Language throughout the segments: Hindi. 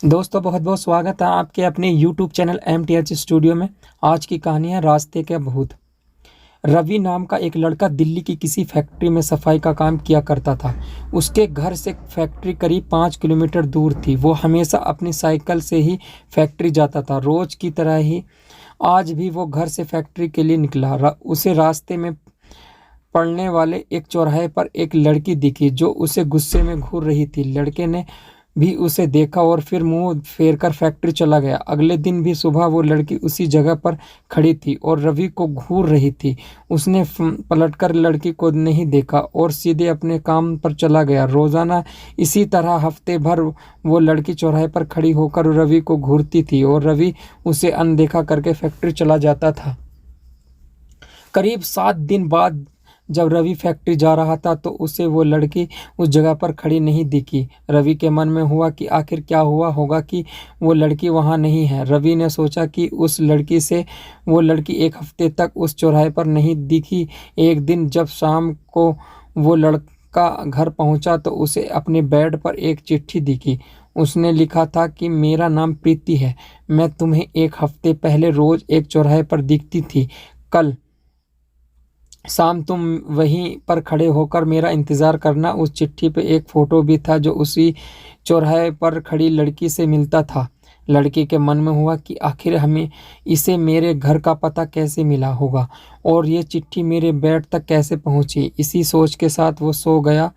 दोस्तों बहुत बहुत स्वागत है आपके अपने YouTube चैनल MTH स्टूडियो में। आज की कहानी है रास्ते के भूत। रवि नाम का एक लड़का दिल्ली की किसी फैक्ट्री में सफाई का काम किया करता था। उसके घर से फैक्ट्री करीब 5 किलोमीटर दूर थी। वो हमेशा अपनी साइकिल से ही फैक्ट्री जाता था। रोज की तरह ही आज भी वो घर से फैक्ट्री के लिए निकला। उसे रास्ते में पड़ने वाले एक चौराहे पर एक लड़की दिखी जो उसे गुस्से में घूर रही थी। लड़के ने भी उसे देखा और फिर मुंह फेरकर फैक्ट्री चला गया। अगले दिन भी सुबह वो लड़की उसी जगह पर खड़ी थी और रवि को घूर रही थी। उसने पलटकर लड़की को नहीं देखा और सीधे अपने काम पर चला गया। रोजाना इसी तरह हफ्ते भर वो लड़की चौराहे पर खड़ी होकर रवि को घूरती थी और रवि उसे अनदेखा करके फैक्ट्री चला जाता था। करीब 7 दिन बाद जब रवि फैक्ट्री जा रहा था तो उसे वो लड़की उस जगह पर खड़ी नहीं दिखी। रवि के मन में हुआ कि आखिर क्या हुआ होगा कि वो लड़की वहाँ नहीं है। रवि ने सोचा कि वो लड़की एक हफ्ते तक उस चौराहे पर नहीं दिखी। एक दिन जब शाम को वो लड़का घर पहुँचा तो उसे अपने बेड पर एक चिट्ठी दिखी। उसने लिखा था कि मेरा नाम प्रीति है। मैं तुम्हें एक हफ्ते पहले रोज एक चौराहे पर दिखती थी। कल शाम तुम वहीं पर खड़े होकर मेरा इंतज़ार करना। उस चिट्ठी पे एक फ़ोटो भी था जो उसी चौराहे पर खड़ी लड़की से मिलता था। लड़की के मन में हुआ कि आखिर हमें इसे मेरे घर का पता कैसे मिला होगा और ये चिट्ठी मेरे बेड तक कैसे पहुंची। इसी सोच के साथ वो सो गया।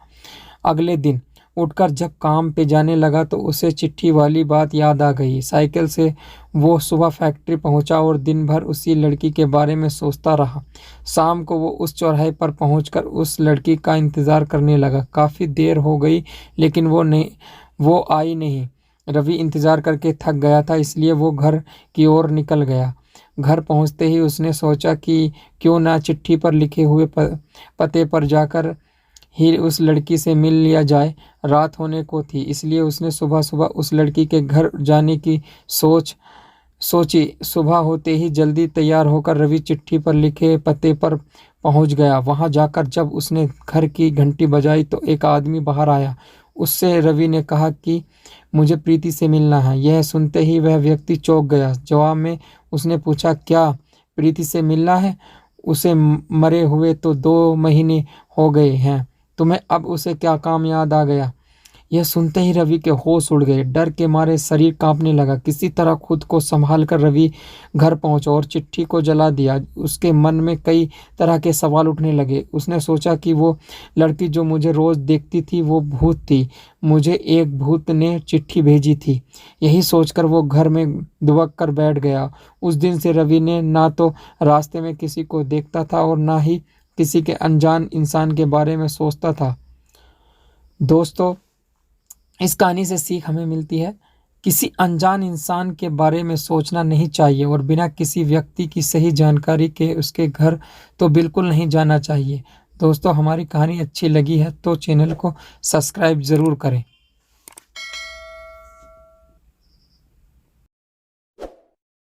अगले दिन उठकर जब काम पे जाने लगा तो उसे चिट्ठी वाली बात याद आ गई। साइकिल से वो सुबह फैक्ट्री पहुंचा और दिन भर उसी लड़की के बारे में सोचता रहा। शाम को वो उस चौराहे पर पहुंचकर उस लड़की का इंतज़ार करने लगा। काफ़ी देर हो गई लेकिन वो आई नहीं। रवि इंतज़ार करके थक गया था, इसलिए वो घर की ओर निकल गया। घर पहुंचते ही उसने सोचा कि क्यों ना चिट्ठी पर लिखे हुए पते पर जाकर ही उस लड़की से मिल लिया जाए। रात होने को थी, इसलिए उसने सुबह सुबह उस लड़की के घर जाने की सोची। सुबह होते ही जल्दी तैयार होकर रवि चिट्ठी पर लिखे पते पर पहुंच गया। वहां जाकर जब उसने घर की घंटी बजाई तो एक आदमी बाहर आया। उससे रवि ने कहा कि मुझे प्रीति से मिलना है। यह सुनते ही वह व्यक्ति चौंक गया। जवाब में उसने पूछा, क्या प्रीति से मिलना है? उसे मरे हुए तो 2 महीने हो गए हैं। तुम्हें अब उसे क्या काम याद आ गया? यह सुनते ही रवि के होश उड़ गए। डर के मारे शरीर कांपने लगा। किसी तरह खुद को संभाल कर रवि घर पहुंचा और चिट्ठी को जला दिया। उसके मन में कई तरह के सवाल उठने लगे। उसने सोचा कि वो लड़की जो मुझे रोज देखती थी वो भूत थी। मुझे एक भूत ने चिट्ठी भेजी थी। यही सोचकर वो घर में दुबक कर बैठ गया। उस दिन से रवि ने ना तो रास्ते में किसी को देखता था और ना ही किसी के अनजान इंसान के बारे में सोचता था। दोस्तों, इस कहानी से सीख हमें मिलती है, किसी अनजान इंसान के बारे में सोचना नहीं चाहिए और बिना किसी व्यक्ति की सही जानकारी के उसके घर तो बिल्कुल नहीं जाना चाहिए। दोस्तों, हमारी कहानी अच्छी लगी है तो चैनल को सब्सक्राइब ज़रूर करें।